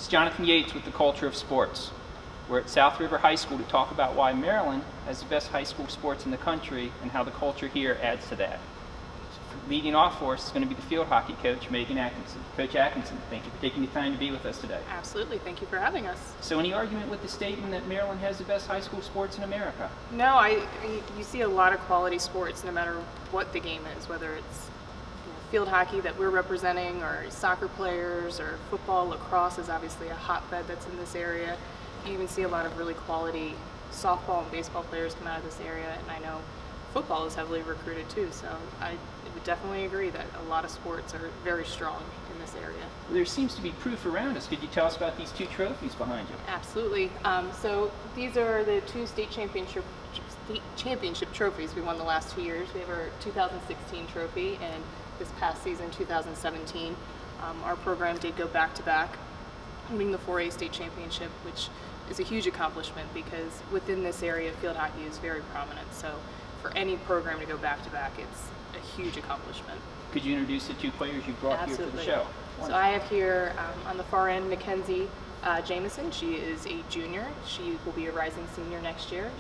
This is Jonathan Yates with the Culture of Sports. We're at South River High School to talk about why Maryland has the best high school sports in the country and how the culture here adds to that. Leading off for us is going to be the field hockey coach, Megan Atkinson. Coach Atkinson, thank you for taking the time to be with us today. Absolutely. Thank you for having us. So any argument with the statement that Maryland has the best high school sports in America? No, you see a lot of quality sports no matter what the game is, whether it's field hockey that we're representing or soccer players or football. Lacrosse is obviously a hotbed that's in this area. You even see a lot of really quality softball and baseball players come out of this area, and I know football is heavily recruited too, so I would definitely agree that a lot of sports are very strong in this area. Well, there seems to be proof around us. Could you tell us about these two trophies behind you? Absolutely. So these are the two state championship trophies we won the last 2 years. We have our 2016 trophy and this past season, 2017. Our program did go back-to-back, winning the 4A state championship, which is a huge accomplishment because within this area, field hockey is very prominent. So for any program to go back-to-back, it's a huge accomplishment. Could you introduce the two players you brought Absolutely. here for the show? So I have here on the far end, Mackenzie Jameson. She is a junior. She will be a rising senior next year.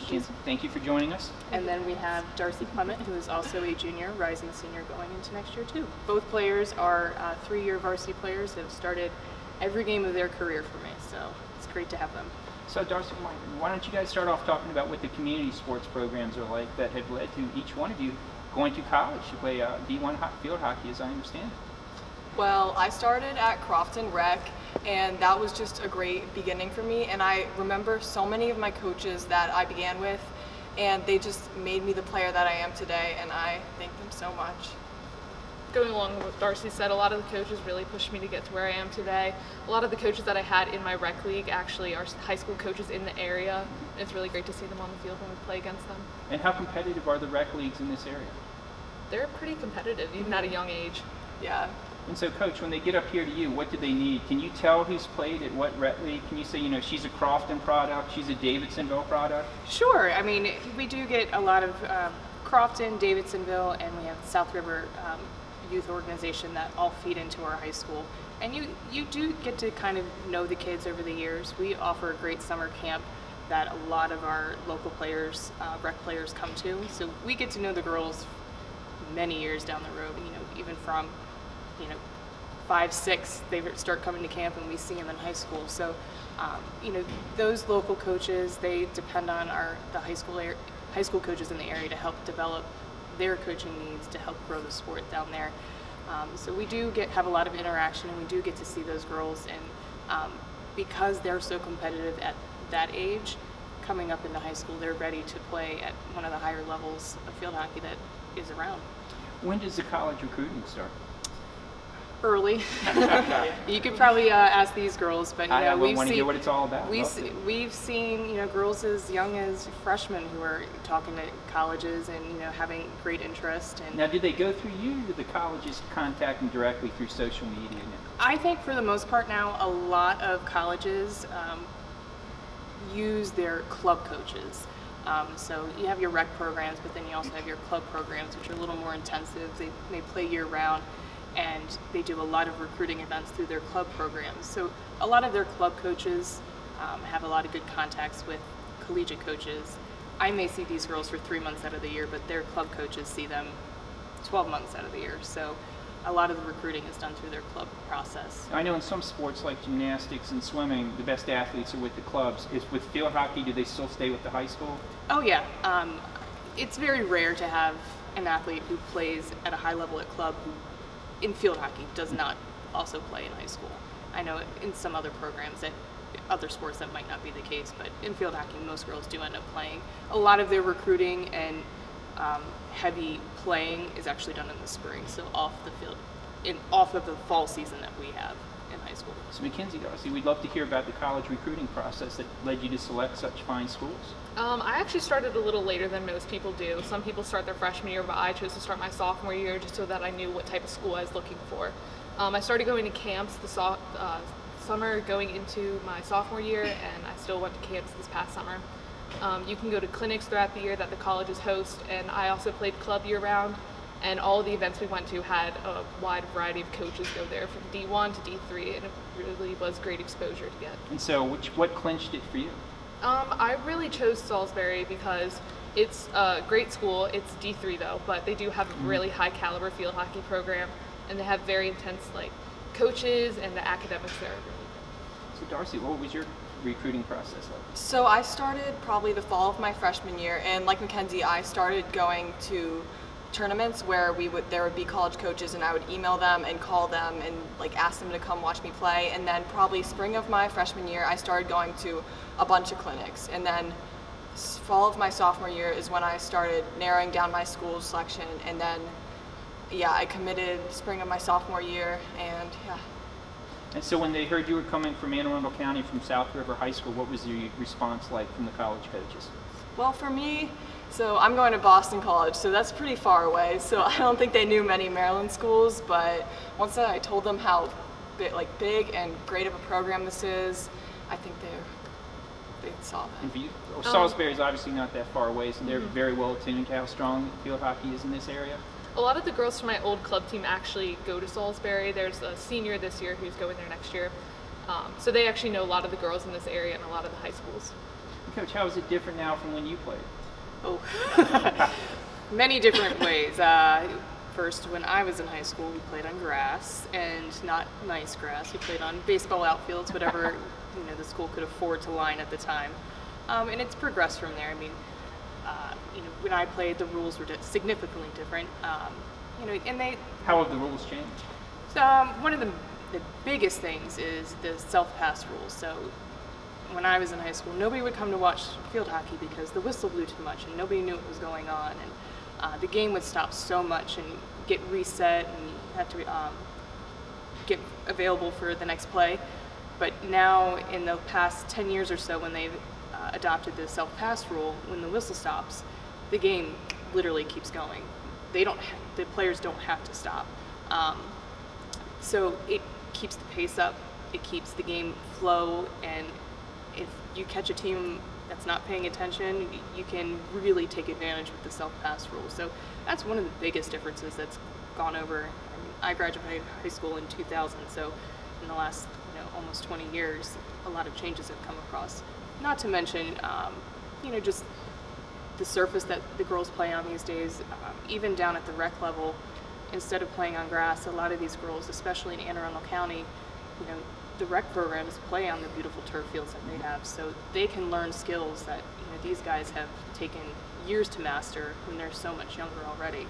Thank you for joining us. And then we have Darcy Clement, who is also a junior, rising senior going into next year too. Both players are 3-year varsity players that have started every game of their career for me, so it's great to have them. So Darcy, why don't you guys start off talking about what the community sports programs are like that have led to each one of you going to college to play D1 field hockey, as I understand it. Well, I started at Crofton Rec, and that was just a great beginning for me. And I remember so many of my coaches that I began with, and they just made me the player that I am today, and I thank them so much. Going along with what Darcy said, a lot of the coaches really pushed me to get to where I am today. A lot of the coaches that I had in my rec league actually are high school coaches in the area. It's really great to see them on the field when we play against them. And how competitive are the rec leagues in this area? They're pretty competitive, even at a young age. Yeah. And so, Coach, when they get up here to you, what do they need? Can you tell who's played at what rec league? Can you say, she's a Crofton product, she's a Davidsonville product? Sure. I mean, we do get a lot of Crofton, Davidsonville, and we have South River youth organization that all feed into our high school. And you do get to kind of know the kids over the years. We offer a great summer camp that a lot of our local players, rec players come to. So we get to know the girls many years down the road, even from 5, 6, they start coming to camp and we see them in high school. So, those local coaches, they depend on the high school coaches in the area to help develop their coaching needs to help grow the sport down there. So we do have a lot of interaction, and we do get to see those girls. And because they're so competitive at that age, coming up into high school, they're ready to play at one of the higher levels of field hockey that is around. When does the college recruiting start? Early. You could probably ask these girls, but I we've want to seen hear what it's all about. we've seen girls as young as freshmen who are talking to colleges and having great interest. And now, did they go through you, or did the colleges contact them directly through social media? I think for the most part now, a lot of colleges use their club coaches. So you have your rec programs, but then you also have your club programs, which are a little more intensive. They play year round, and they do a lot of recruiting events through their club programs. So a lot of their club coaches have a lot of good contacts with collegiate coaches. I may see these girls for 3 months out of the year, but their club coaches see them 12 months out of the year. So a lot of the recruiting is done through their club process. I know in some sports like gymnastics and swimming, the best athletes are with the clubs. With field hockey, do they still stay with the high school? Oh yeah. It's very rare to have an athlete who plays at a high level at club who in field hockey does not also play in high school. I know in some other programs that other sports that might not be the case, but in field hockey most girls do end up playing. A lot of their recruiting and heavy playing is actually done in the spring, so off the field, off of the fall season that we have in high school. So Mackenzie, Darcy, we'd love to hear about the college recruiting process that led you to select such fine schools. I actually started a little later than most people do. Some people start their freshman year, but I chose to start my sophomore year just so that I knew what type of school I was looking for. I started going to camps the summer going into my sophomore year, and I still went to camps this past summer. You can go to clinics throughout the year that the colleges host, and I also played club year-round, And all of the events we went to had a wide variety of coaches go there from D1 to D3, and it really was great exposure to get. And so what clinched it for you? I really chose Salisbury because it's a great school. It's D3 though, but they do have a really high caliber field hockey program, and they have very intense coaches, and the academics there are really good. So Darcy, what was your recruiting process like? So I started probably the fall of my freshman year, and like Mackenzie, I started going to tournaments where there would be college coaches, and I would email them and call them and ask them to come watch me play. And then probably spring of my freshman year, I started going to a bunch of clinics. And then fall of my sophomore year is when I started narrowing down my school selection. And then I committed spring of my sophomore year, and And so when they heard you were coming from Anne Arundel County from South River High School, what was the response like from the college coaches? Well, for me, so I'm going to Boston College, so that's pretty far away. So I don't think they knew many Maryland schools, but once I told them how big and great of a program this is, I think they saw that. And for you, Salisbury is obviously not that far away, so they're very well attuned to how strong field hockey is in this area. A lot of the girls from my old club team actually go to Salisbury. There's a senior this year who's going there next year. So they actually know a lot of the girls in this area and a lot of the high schools. Coach, how is it different now from when you played? Oh, many different ways. First, when I was in high school, we played on grass, and not nice grass. We played on baseball outfields, whatever the school could afford to line at the time. And it's progressed from there. I mean, when I played, the rules were significantly different. And they. How have the rules changed? One of the biggest things is the self-pass rules. So when I was in high school, nobody would come to watch field hockey because the whistle blew too much and nobody knew what was going on. And the game would stop so much and get reset and have to get available for the next play. But now, in the past 10 years or so, when they've adopted the self-pass rule, when the whistle stops, the game literally keeps going. The players don't have to stop. So it keeps the pace up, it keeps the game flow, and if you catch a team that's not paying attention, you can really take advantage with the self-pass rule. So that's one of the biggest differences that's gone over. I mean, I graduated high school in 2000, so in the last almost 20 years, a lot of changes have come across. Not to mention, just the surface that the girls play on these days, even down at the rec level, instead of playing on grass, a lot of these girls, especially in Anne Arundel County, the rec programs play on the beautiful turf fields that they have, so they can learn skills that these guys have taken years to master when they're so much younger already.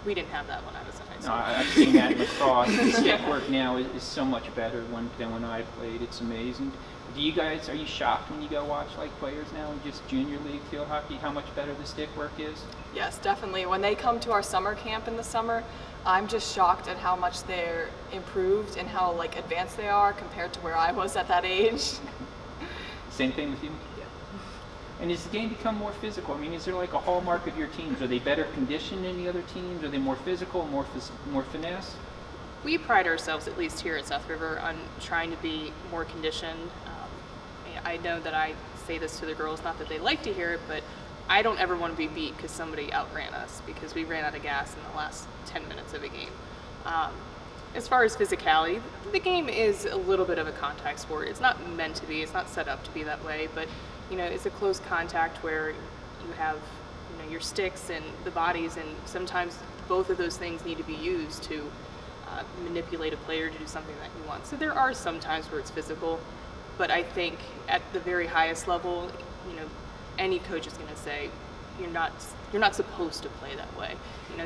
We didn't have that when I was in high school. No, I've seen that in lacrosse. The stick work now is so much better than when I played. It's amazing. Are you shocked when you go watch players now in just junior league field hockey, how much better the stick work is? Yes, definitely. When they come to our summer camp in the summer, I'm just shocked at how much they're improved and how advanced they are compared to where I was at that age. Same thing with you? Yeah. And has the game become more physical? I mean, is there a hallmark of your teams? Are they better conditioned than the other teams? Are they more physical, more finesse? We pride ourselves, at least here at South River, on trying to be more conditioned. I know that I say this to the girls, not that they like to hear it, but I don't ever want to be beat because somebody outran us because we ran out of gas in the last 10 minutes of a game. As far as physicality, the game is a little bit of a contact sport. It's not meant to be, it's not set up to be that way, but it's a close contact where you have your sticks and the bodies, and sometimes both of those things need to be used to manipulate a player to do something that you want. So there are some times where it's physical, but I think at the very highest level, any coach is going to say you're not supposed to play that way.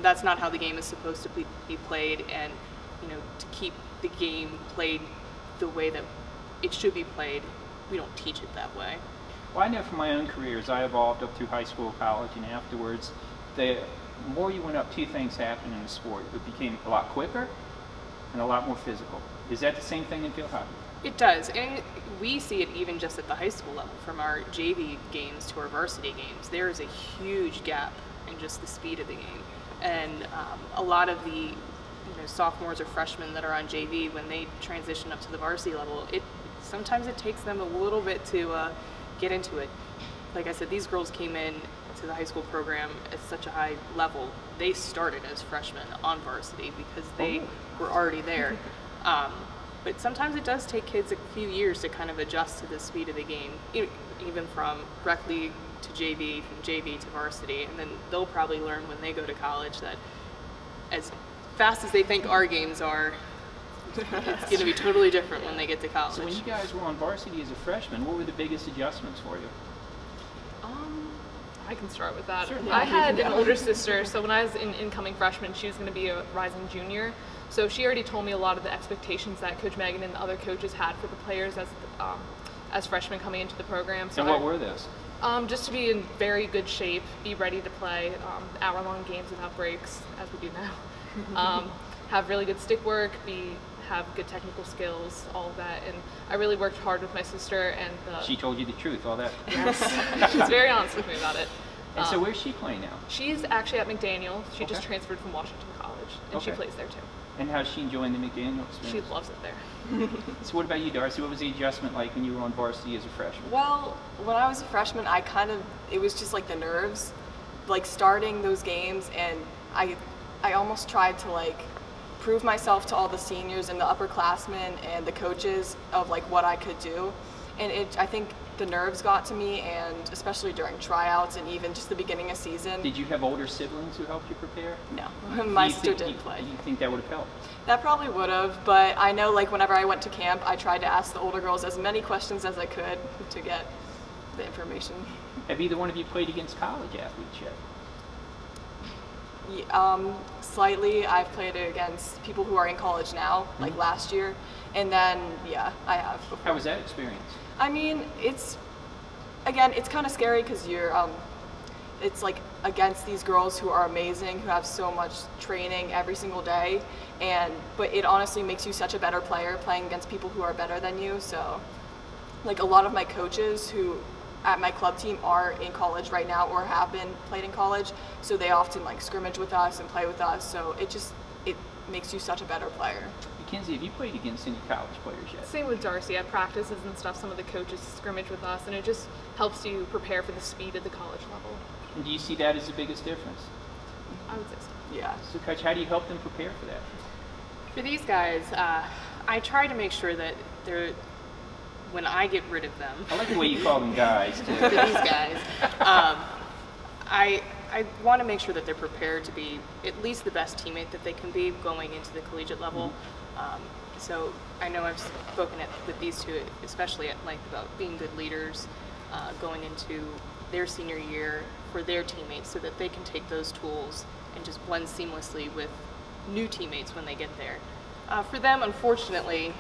That's not how the game is supposed to be played, and to keep the game played the way that it should be played, we don't teach it that way. Well, I know from my own career, as I evolved up through high school, college, and afterwards, the more you went up, two things happened in the sport. It became a lot quicker and a lot more physical. Is that the same thing in field hockey? It does, and we see it even just at the high school level, from our JV games to our varsity games. There is a huge gap in just the speed of the game, and a lot of the sophomores or freshmen that are on JV, when they transition up to the varsity level, sometimes it takes them a little bit to get into it. Like I said, these girls came in to the high school program at such a high level, they started as freshmen on varsity because they were already there. But sometimes it does take kids a few years to kind of adjust to the speed of the game, even from rec league to JV, from JV to varsity, and then they'll probably learn when they go to college that as fast as they think our games are, it's going to be totally different when they get to college. So when you guys were on varsity as a freshman, what were the biggest adjustments for you? I can start with that. Certainly. I had an older sister, so when I was an incoming freshman, she was going to be a rising junior. So she already told me a lot of the expectations that Coach Megan and the other coaches had for the players as freshmen coming into the program. So And what were those? just to be in very good shape, be ready to play hour-long games without breaks, as we do now. Have really good stick work, have good technical skills, all of that. And I really worked hard with my sister, and She told you the truth, all that. she's very honest with me about it. And so where's she playing now? She's actually at McDaniel. She just Okay. transferred from Washington College, and she Okay. plays there too. And how's she enjoying the McDaniel She experience? loves it there. So what about you, Darcy? What was the adjustment like when you were on varsity as a freshman? Well, when I was a freshman, it was just like the nerves, like starting those games, and I almost tried to like prove myself to all the seniors and the upperclassmen and the coaches of like what I could do, and I think the nerves got to me, and especially during tryouts and even just the beginning of season. Did you have older siblings who helped you prepare? No, my sister didn't play. Do you think that would have helped? That probably would have, but I know like whenever I went to camp, I tried to ask the older girls as many questions as I could to get the information. Have either one of you played against college athletes yet? Slightly, I've played against people who are in college now, like last year, and then I have before. How was that experience? I mean, it's kind of scary because it's like against these girls who are amazing, who have so much training every single day, but it honestly makes you such a better player playing against people who are better than you. So, like a lot of my coaches who at my club team are in college right now or have been played in college, so they often like scrimmage with us and play with us. So it makes you such a better player. Mackenzie, have you played against any college players yet? Same with Darcy. At practices and stuff, some of the coaches scrimmage with us, and it just helps you prepare for the speed at the college level. And do you see that as the biggest difference? I would say so. Yeah. So, Coach, how do you help them prepare for that? For these guys, I try to make sure that when I get rid of them, I like the way you call them guys, too. for these guys, I want to make sure that they're prepared to be at least the best teammate that they can be going into the collegiate level. So I know I've spoken with these two, especially at length, about being good leaders going into their senior year for their teammates, so that they can take those tools and just blend seamlessly with new teammates when they get there. For them, unfortunately,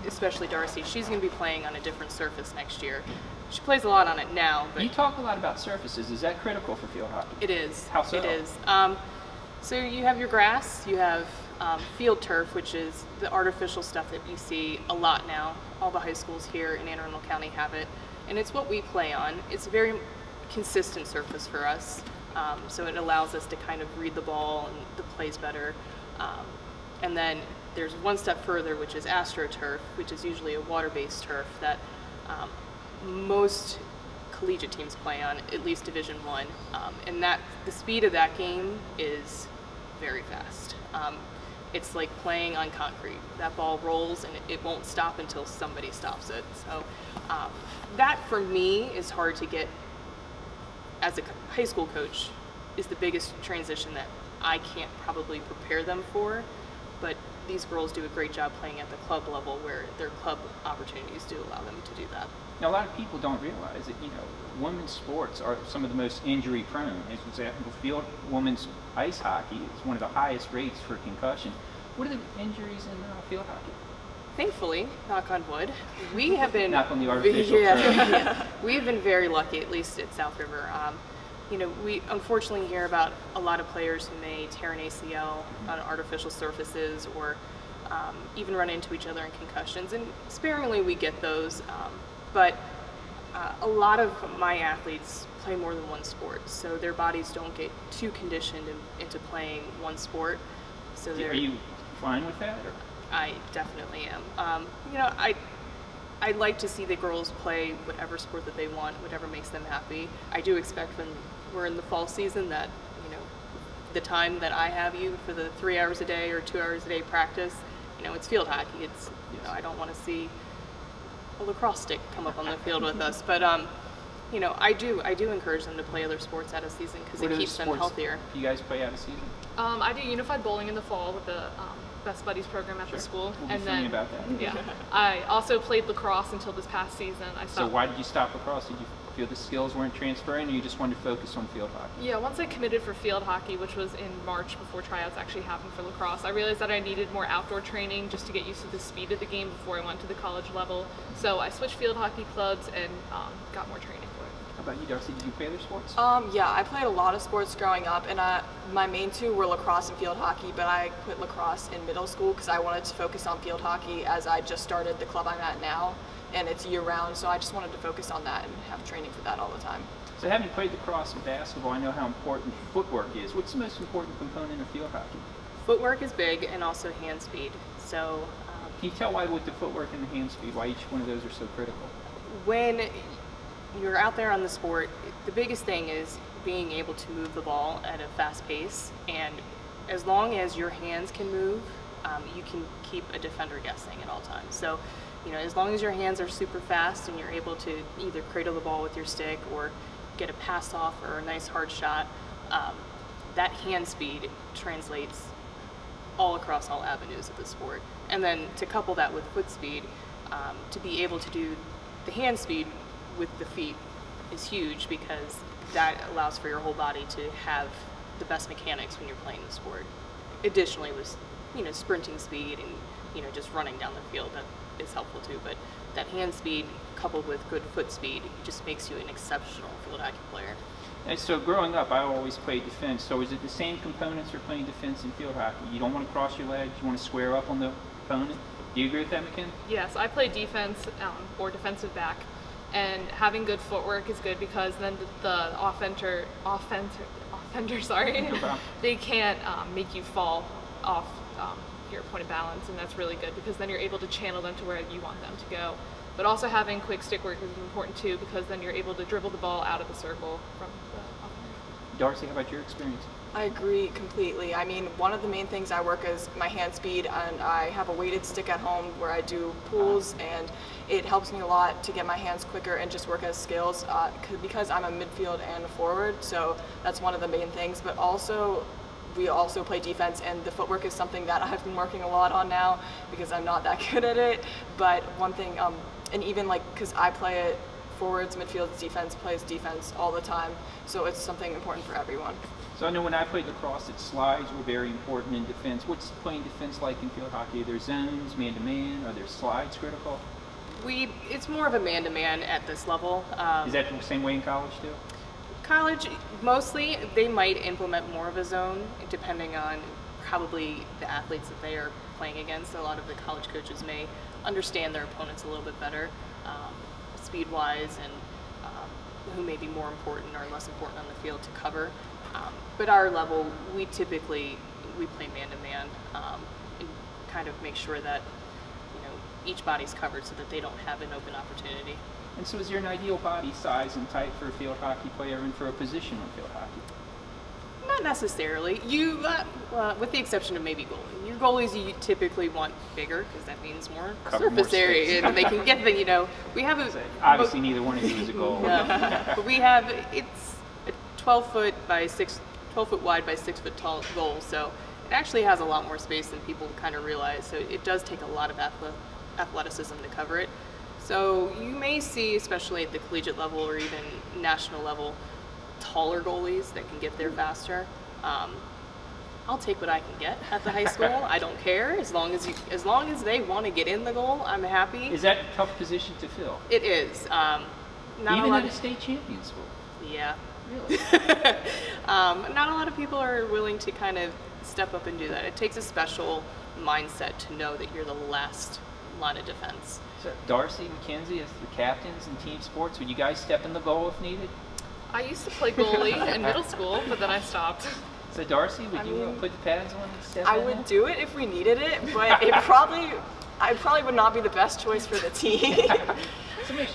especially Darcy, she's going to be playing on a different surface next year. She plays a lot on it now, but You talk a lot about surfaces. Is that critical for field hockey? it is. How so? It is. So you have your grass, you have field turf, which is the artificial stuff that you see a lot now. All the high schools here in Anne Arundel County have it, and it's what we play on. It's a very consistent surface for us, so it allows us to kind of read the ball and the plays better. And then there's one step further, which is AstroTurf, which is usually a water-based turf that most collegiate teams play on, at least Division I, and the speed of that game is very fast. It's like playing on concrete. That ball rolls and it won't stop until somebody stops it. So that for me is hard to get as a high school coach, is the biggest transition that I can't probably prepare them for, but these girls do a great job playing at the club level where their club opportunities do allow them to do that. Now, a lot of people don't realize that, women's sports are some of the most injury prone. As an example, women's ice hockey is one of the highest rates for concussion. What are the injuries in field hockey? Thankfully, knock on wood, we have been Knock on the artificial turf. We've been very lucky, at least at South River. We unfortunately hear about a lot of players who may tear an ACL on artificial surfaces or even run into each other in concussions, and sparingly we get those. But a lot of my athletes play more than one sport, so their bodies don't get too conditioned into playing one sport. So Are you fine with that? Or? I definitely am. I'd like to see the girls play whatever sport that they want, whatever makes them happy. I do expect when we're in the fall season, that the time that I have you for the 3 hours a day or 2 hours a day practice, it's field hockey. It's I don't want to see a lacrosse stick come up on the field with us, but I do encourage them to play other sports out of season because it keeps them healthier. You guys play out of season? I do unified bowling in the fall with the Best Buddies program at the school. We'll be and filming then about that. yeah, I also played lacrosse until this past season. I So stopped. why did you stop lacrosse? Did you feel the skills weren't transferring, or you just wanted to focus on field hockey? Yeah, once I committed for field hockey, which was in March before tryouts actually happened for lacrosse, I realized that I needed more outdoor training just to get used to the speed of the game before I went to the college level. So I switched field hockey clubs and got more training for it. How about you, Darcy? Did you play other sports? Yeah, I played a lot of sports growing up, and my main two were lacrosse and field hockey, but I quit lacrosse in middle school because I wanted to focus on field hockey as I just started the club I'm at now, and it's year-round, so I just wanted to focus on that and have training for that all the time. So having played lacrosse and basketball, I know how important footwork is. What's the most important component of field hockey? Footwork is big, and also hand speed. So Can you tell why with the footwork and the hand speed, why each one of those are so critical? when you're out there on the sport, the biggest thing is being able to move the ball at a fast pace, and as long as your hands can move, you can keep a defender guessing at all times. So as long as your hands are super fast and you're able to either cradle the ball with your stick or get a pass off or a nice hard shot, that hand speed translates all across all avenues of the sport. And then to couple that with foot speed, to be able to do the hand speed with the feet is huge, because that allows for your whole body to have the best mechanics when you're playing the sport. Additionally, with sprinting speed and just running down the field, that is helpful too. But that hand speed coupled with good foot speed just makes you an exceptional field hockey player. And so growing up, I always played defense. So is it the same components for playing defense in field hockey? You don't want to cross your legs. You want to square up on the opponent. Do you agree with that, McKenna? Yes, I play defense or defensive back, and having good footwork is good because then the offender, sorry, No problem. they can't make you fall off your point of balance, and that's really good because then you're able to channel them to where you want them to go. But also having quick stick work is important too, because then you're able to dribble the ball out of the circle from the offender. Darcy, how about your experience? I agree completely. I mean, one of the main things I work is my hand speed, and I have a weighted stick at home where I do pulls, and it helps me a lot to get my hands quicker and just work as skills because I'm a midfield and a forward, so that's one of the main things. But also, we also play defense, and the footwork is something that I've been working a lot on now because I'm not that good at it. But one thing, and even because I play it forwards, midfields, defense plays defense all the time, so it's something important for everyone. So I know when I played lacrosse, that slides were very important in defense. What's playing defense like in field hockey? Are there zones, man-to-man? Are there slides critical? It's more of a man-to-man at this level. Is that the same way in college too? College, mostly, they might implement more of a zone depending on probably the athletes that they are playing against. A lot of the college coaches may understand their opponents a little bit better, speed-wise, and who may be more important or less important on the field to cover. But our level, we play man-to-man and kind of make sure that each body's covered so that they don't have an open opportunity. And so is there an ideal body size and type for a field hockey player and for a position on field hockey? Not necessarily. You, with the exception of maybe goalie. Your goalies you typically want bigger because that means more Cover surface more area, space. and they can get the. We have a Obviously, neither one of you is a goal. but we have it's a 12 foot wide by 6 foot tall goal, so it actually has a lot more space than people kind of realize. So it does take a lot of athleticism to cover it. So you may see, especially at the collegiate level or even national level, taller goalies that can get there faster. I'll take what I can get at the high school. I don't care as long as they want to get in the goal. I'm happy. Is that a tough position to fill? It is. Not Even a lot at a state champion school? Yeah. Really? Not a lot of people are willing to kind of step up and do that. It takes a special mindset to know that you're the last line of defense. So Darcy, Mackenzie, as the captains in team sports, would you guys step in the goal if needed? I used to play goalie in middle school, but then I stopped. So Darcy, would you mean, put the pads on and step I in? would do it if we needed it, but I probably would not be the best choice for the team.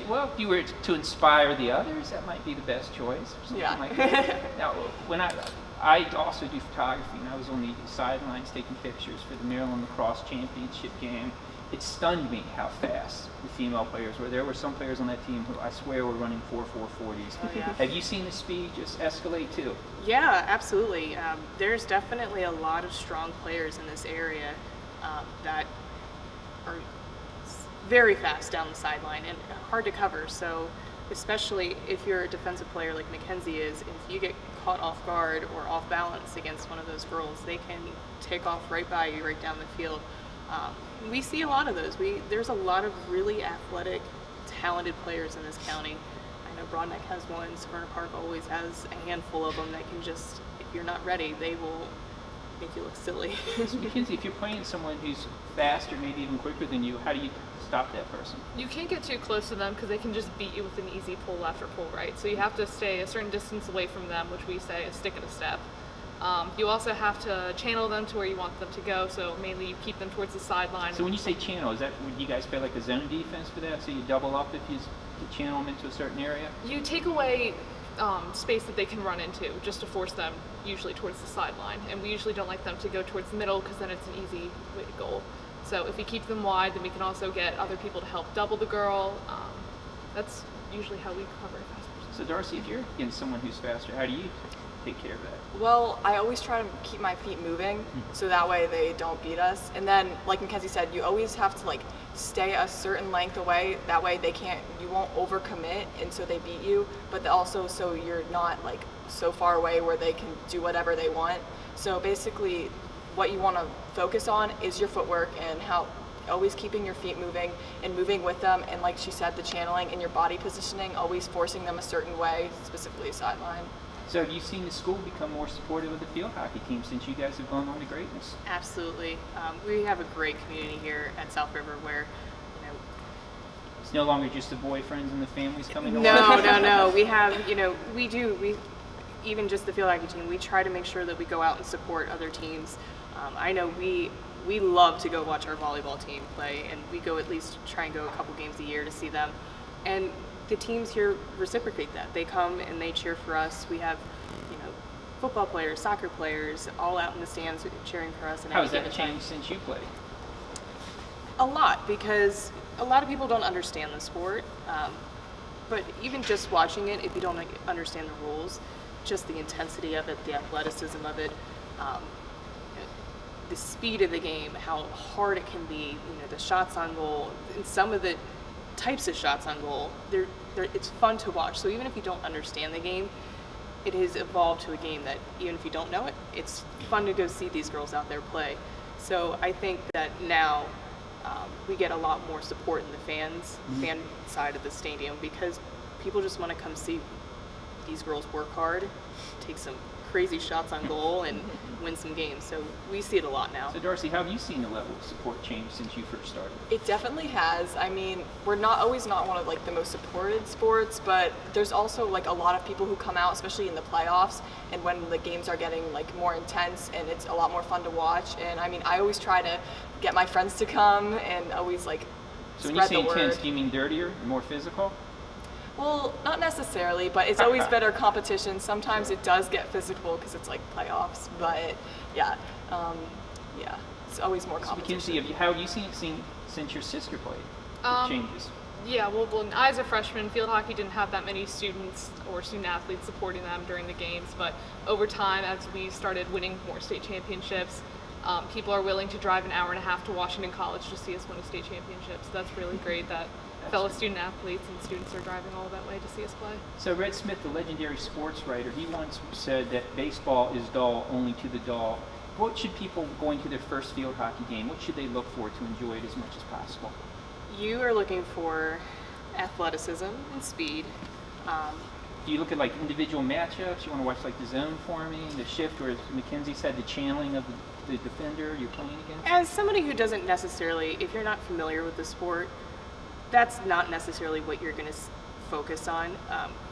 Well, if you were to inspire the others, that might be the best choice. Or something Yeah. like that. Now, when I also do photography, and I was on the sidelines taking pictures for the Maryland Lacrosse Championship game. It stunned me how fast the female players were. There were some players on that team who I swear were running 4.40s. Oh, yeah. Have you seen the speed just escalate too? Yeah, absolutely. There's definitely a lot of strong players in this area that are very fast down the sideline and hard to cover. So, especially if you're a defensive player like Mackenzie is, if you get caught off guard or off balance against one of those girls, they can take off right by you, right down the field. We see a lot of those. There's a lot of really athletic, talented players in this county. I know Broadneck has one. Severna Park always has a handful of them that can just, if you're not ready, they will make you look silly. So Mackenzie, if you're playing someone who's faster, maybe even quicker than you, how do you stop that person? You can't get too close to them because they can just beat you with an easy pull left or pull right. So you have to stay a certain distance away from them, which we say a stick and a step. You also have to channel them to where you want them to go, so mainly you keep them towards the sideline. So when you say channel, is that, would you guys play like a zone defense for that? So you double up if you channel them into a certain area? You take away space that they can run into just to force them usually towards the sideline. And we usually don't like them to go towards the middle because then it's an easy way to goal. So if we keep them wide, then we can also get other people to help double the girl. That's usually how we cover a fast person. So Darcy, if you're against someone who's faster, how do you take care of that? Well, I always try to keep my feet moving so that way they don't beat us. And then, like Mackenzie said, you always have to like stay a certain length away. That way you won't overcommit and so they beat you, but also so you're not like so far away where they can do whatever they want. So basically what you want to focus on is your footwork and how always keeping your feet moving and moving with them. And like she said, the channeling and your body positioning, always forcing them a certain way, specifically sideline. So have you seen the school become more supportive of the field hockey team since you guys have gone on to greatness? Absolutely. We have a great community here at South River where, It's no longer just the boyfriends and the families coming to no. We have, even just the field hockey team, we try to make sure that we go out and support other teams. I know we love to go watch our volleyball team play, and we go at least try and go a couple games a year to see them. And the teams here reciprocate that. They come and they cheer for us. We have, football players, soccer players, all out in the stands cheering for us. How has that changed since you played? A lot, because a lot of people don't understand the sport. But even just watching it, if you don't understand the rules, just the intensity of it, the athleticism of it, the speed of the game, how hard it can be, the shots on goal, and some of the types of shots on goal, it's fun to watch. So even if you don't understand the game, it has evolved to a game that even if you don't know it, it's fun to go see these girls out there play. So I think that now we get a lot more support in the fan side of the stadium, because people just want to come see these girls work hard, take some crazy shots on goal, and win some games. So we see it a lot now. So Darcy, how have you seen the level of support change since you first started? It definitely has. I mean, we're not one of like the most supported sports, but there's also like a lot of people who come out, especially in the playoffs and when the games are getting like more intense, and it's a lot more fun to watch. And I mean, I always try to get my friends to come and always like So when you spread say the word. intense, do you mean dirtier, more physical? Well, not necessarily, but it's always better competition. Sometimes it does get physical because it's like playoffs, but yeah, it's always more So competition. Mackenzie, how have you seen it since your sister played? Changes. Yeah, well, when I was a freshman, field hockey didn't have that many students or student athletes supporting them during the games, but over time, as we started winning more state championships, people are willing to drive an hour and a half to Washington College to see us win a state championship. So that's really great that fellow student athletes and students are driving all that way to see us play. So Red Smith, the legendary sports writer, he once said that baseball is dull only to the dull. What should people going to their first field hockey game, what should they look for to enjoy it as much as possible? You are looking for athleticism and speed. Do you look at like individual matchups? You want to watch like the zone forming, the shift, or as Mackenzie said, the channeling of the defender you're playing against? As somebody who doesn't necessarily, if you're not familiar with the sport, that's not necessarily what you're going to focus on.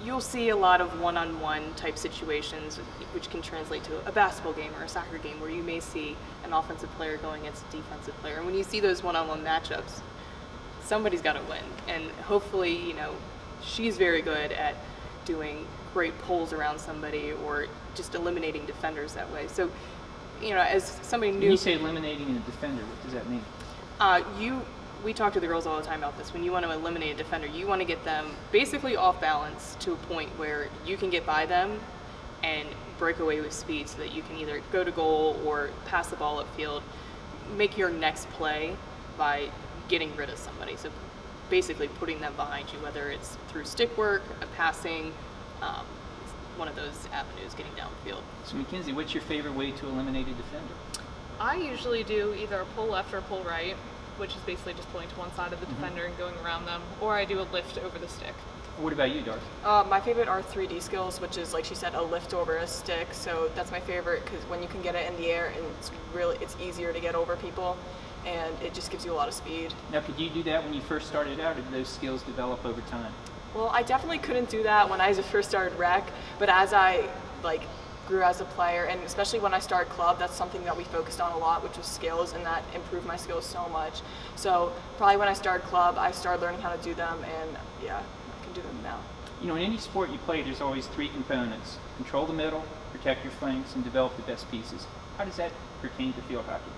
You'll see a lot of one-on-one type situations, which can translate to a basketball game or a soccer game, where you may see an offensive player going against a defensive player. And when you see those one-on-one matchups, somebody's got to win. And hopefully, she's very good at doing great pulls around somebody or just eliminating defenders that way. So, as somebody new. When you say eliminating a defender, what does that mean? We talk to the girls all the time about this. When you want to eliminate a defender, you want to get them basically off balance to a point where you can get by them and break away with speed so that you can either go to goal or pass the ball upfield, make your next play by getting rid of somebody. So basically putting them behind you, whether it's through stick work, a passing, one of those avenues getting downfield. So Mackenzie, what's your favorite way to eliminate a defender? I usually do either a pull left or a pull right, which is basically just pulling to one side of the defender and going around them, or I do a lift over the stick. What about you, Darcy? My favorite are 3D skills, which is, like she said, a lift over a stick. So that's my favorite because when you can get it in the air, and it's easier to get over people, and it just gives you a lot of speed. Now, could you do that when you first started out, or did those skills develop over time? Well, I definitely couldn't do that when I first started rec, but as I grew as a player, and especially when I started club, that's something that we focused on a lot, which was skills, and that improved my skills so much. So probably when I started club, I started learning how to do them, and yeah, I can do them now. In any sport you play, there's always three components: control the middle, protect your flanks, and develop the best pieces. How does that pertain to field hockey?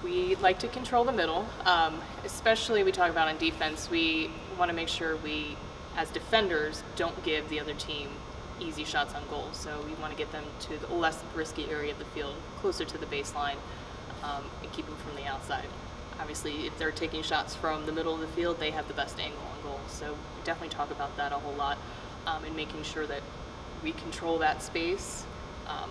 We like to control the middle, especially we talk about on defense. We want to make sure we, as defenders, don't give the other team easy shots on goal. So we want to get them to the less risky area of the field, closer to the baseline, and keep them from the outside. Obviously, if they're taking shots from the middle of the field, they have the best angle on goal. So we definitely talk about that a whole lot, and making sure that we control that space.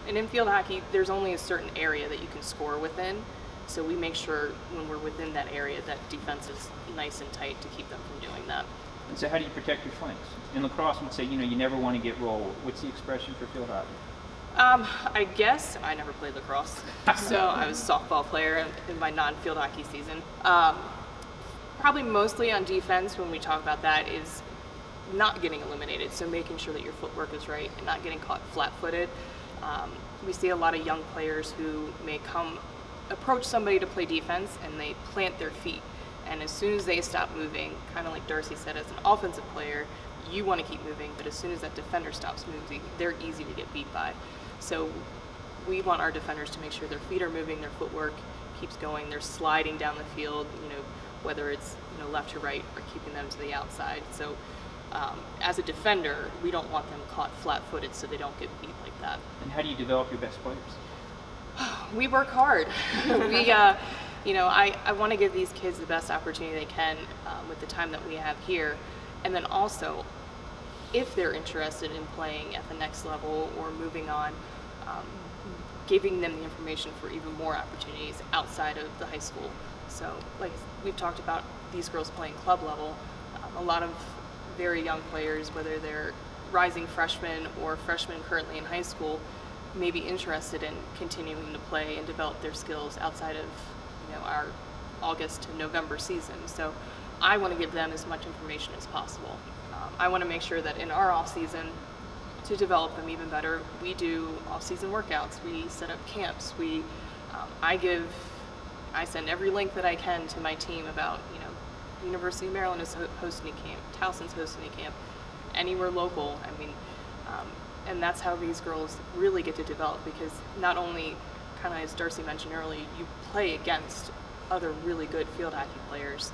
And in field hockey, there's only a certain area that you can score within. So we make sure when we're within that area that defense is nice and tight to keep them from doing that. And so how do you protect your flanks? In lacrosse, we'd say, you never want to get rolled. What's the expression for field hockey? I guess I never played lacrosse, so I was a softball player in my non-field hockey season. Probably mostly on defense when we talk about that is not getting eliminated, so making sure that your footwork is right and not getting caught flat-footed. We see a lot of young players who may approach somebody to play defense and they plant their feet. And as soon as they stop moving, kind of like Darcy said, as an offensive player, you want to keep moving, but as soon as that defender stops moving, they're easy to get beat by. So we want our defenders to make sure their feet are moving, their footwork keeps going, they're sliding down the field, whether it's left to right or keeping them to the outside. So as a defender, we don't want them caught flat-footed so they don't get beat like that. And how do you develop your best players? We work hard. I want to give these kids the best opportunity they can with the time that we have here. And then also, if they're interested in playing at the next level or moving on, giving them the information for even more opportunities outside of the high school. So like we've talked about these girls playing club level, a lot of very young players, whether they're rising freshmen or freshmen currently in high school, may be interested in continuing to play and develop their skills outside of our August to November season. So I want to give them as much information as possible. I want to make sure that in our off season, to develop them even better, we do off-season workouts. We set up camps. I send every link that I can to my team about University of Maryland is hosting a camp, Towson's hosting a camp, anywhere local. And that's how these girls really get to develop, because not only, kind of as Darcy mentioned earlier, you play against other really good field hockey players.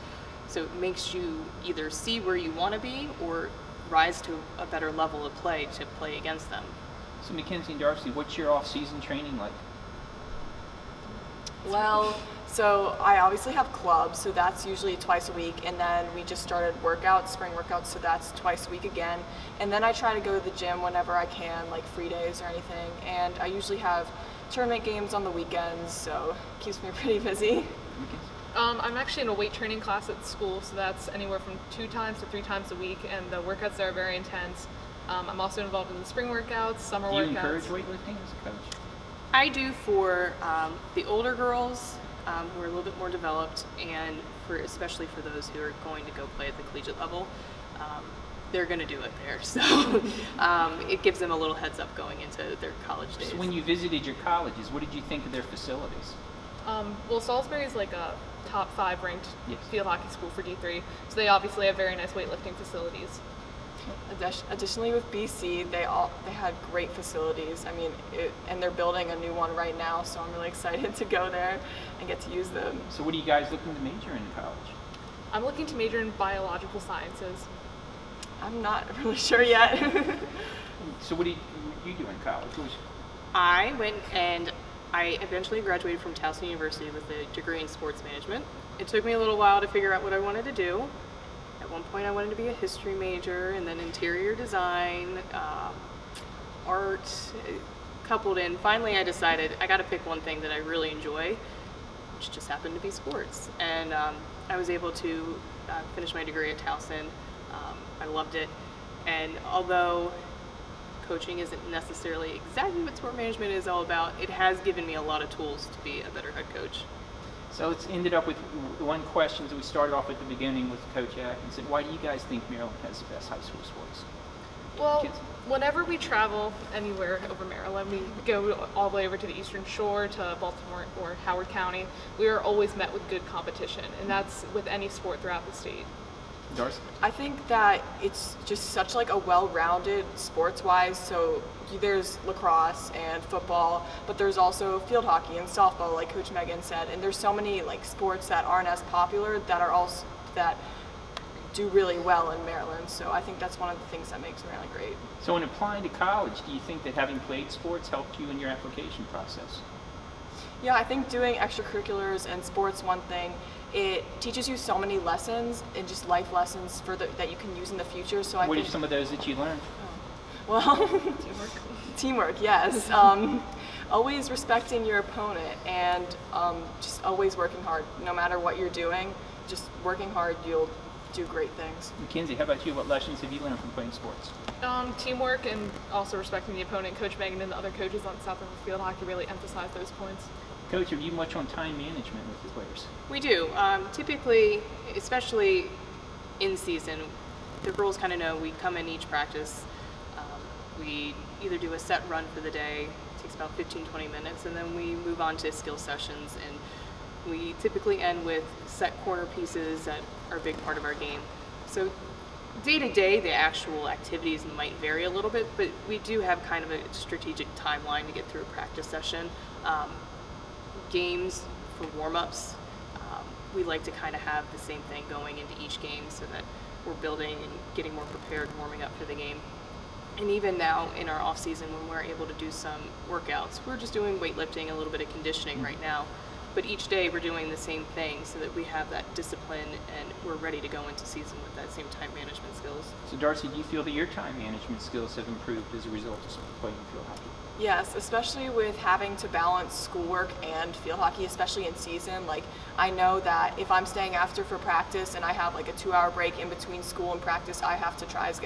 So it makes you either see where you want to be or rise to a better level of play to play against them. So Mackenzie and Darcy, what's your off-season training like? Well, so I obviously have clubs, so that's usually twice a week, and then we just started spring workouts, so that's twice a week again. And then I try to go to the gym whenever I can, like free days or anything. And I usually have tournament games on the weekends, so it keeps me pretty busy. I'm actually in a weight training class at school, so that's anywhere from 2 times to 3 times a week, and the workouts there are very intense. I'm also involved in the spring workouts, summer workouts. Do you encourage weightlifting as a coach? I do for the older girls who are a little bit more developed, and especially for those who are going to go play at the collegiate level. They're going to do it there, so it gives them a little heads up going into their college days. So when you visited your colleges, what did you think of their facilities? Well, Salisbury is like a top 5 ranked Yes. field hockey school for D3. So they obviously have very nice weightlifting facilities. Additionally, with BC, they had great facilities. I mean, and they're building a new one right now, so I'm really excited to go there and get to use them. So what are you guys looking to major in college? I'm looking to major in biological sciences. I'm not really sure yet. So what do you do in college? I went and I eventually graduated from Towson University with a degree in sports management. It took me a little while to figure out what I wanted to do. At one point I wanted to be a history major, and then interior design, art, coupled in. Finally I decided I got to pick one thing that I really enjoy, which just happened to be sports. And I was able to finish my degree at Towson. I loved it. And although coaching isn't necessarily exactly what sport management is all about, it has given me a lot of tools to be a better head coach. So it's ended up with one question that we started off at the beginning with Coach Atkinson. Why do you guys think Maryland has the best high school sports? Well, Kids. whenever we travel anywhere over Maryland, we go all the way over to the Eastern Shore, to Baltimore or Howard County, we are always met with good competition, and that's with any sport throughout the state. Darcy? I think that it's just such like a well-rounded sports-wise. So there's lacrosse and football, but there's also field hockey and softball, like Coach Megan said. And there's so many like sports that aren't as popular that are also that do really well in Maryland. So I think that's one of the things that makes Maryland great. So in applying to college, do you think that having played sports helped you in your application process? Yeah, I think doing extracurriculars and sports, one thing, it teaches you so many lessons and just life lessons that you can use in the future. So I What are think, some of those that you learned? well, teamwork, yes. Always respecting your opponent and just always working hard. No matter what you're doing, just working hard, you'll do great things. Mackenzie, how about you? What lessons have you learned from playing sports? Teamwork and also respecting the opponent. Coach Megan and the other coaches on South River Field Hockey really emphasize those points. Coach, are you much on time management with the players? We do. Typically, especially in season, the girls kind of know we come in each practice. We either do a set run for the day, it takes about 15-20 minutes, and then we move on to skill sessions. And we typically end with set corner pieces that are a big part of our game. So day to day, the actual activities might vary a little bit, but we do have kind of a strategic timeline to get through a practice session. Games for warm-ups, we like to kind of have the same thing going into each game so that we're building and getting more prepared, warming up for the game. And even now in our off season, when we're able to do some workouts, we're just doing weightlifting, a little bit of conditioning right now. But each day we're doing the same thing so that we have that discipline and we're ready to go into season with that same time management skills. So Darcy, do you feel that your time management skills have improved as a result of playing field hockey? Yes, especially with having to balance schoolwork and field hockey, especially in season. Like, I know that if I'm staying after for practice and I have like a 2-hour break in between school and practice, I have to try to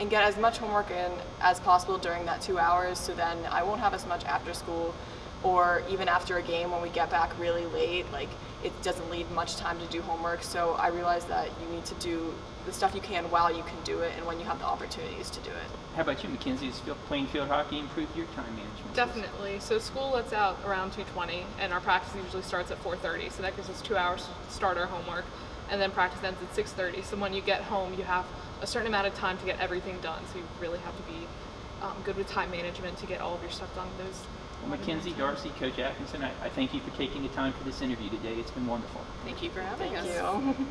get as much homework in as possible during that 2 hours, so then I won't have as much after school or even after a game when we get back really late. Like, it doesn't leave much time to do homework. So I realized that you need to do the stuff you can while you can do it and when you have the opportunities to do it. How about you, Mackenzie? Has playing field hockey improved your time management skills? Definitely. So school lets out around 2:20, and our practice usually starts at 4:30. So that gives us 2 hours to start our homework, and then practice ends at 6:30. So when you get home, you have a certain amount of time to get everything done. So you really have to be good with time management to get all of your stuff done. Those. Well, Mackenzie, Darcy, Coach Atkinson, I thank you for taking the time for this interview today. It's been wonderful. Thank you for having us. Thank you.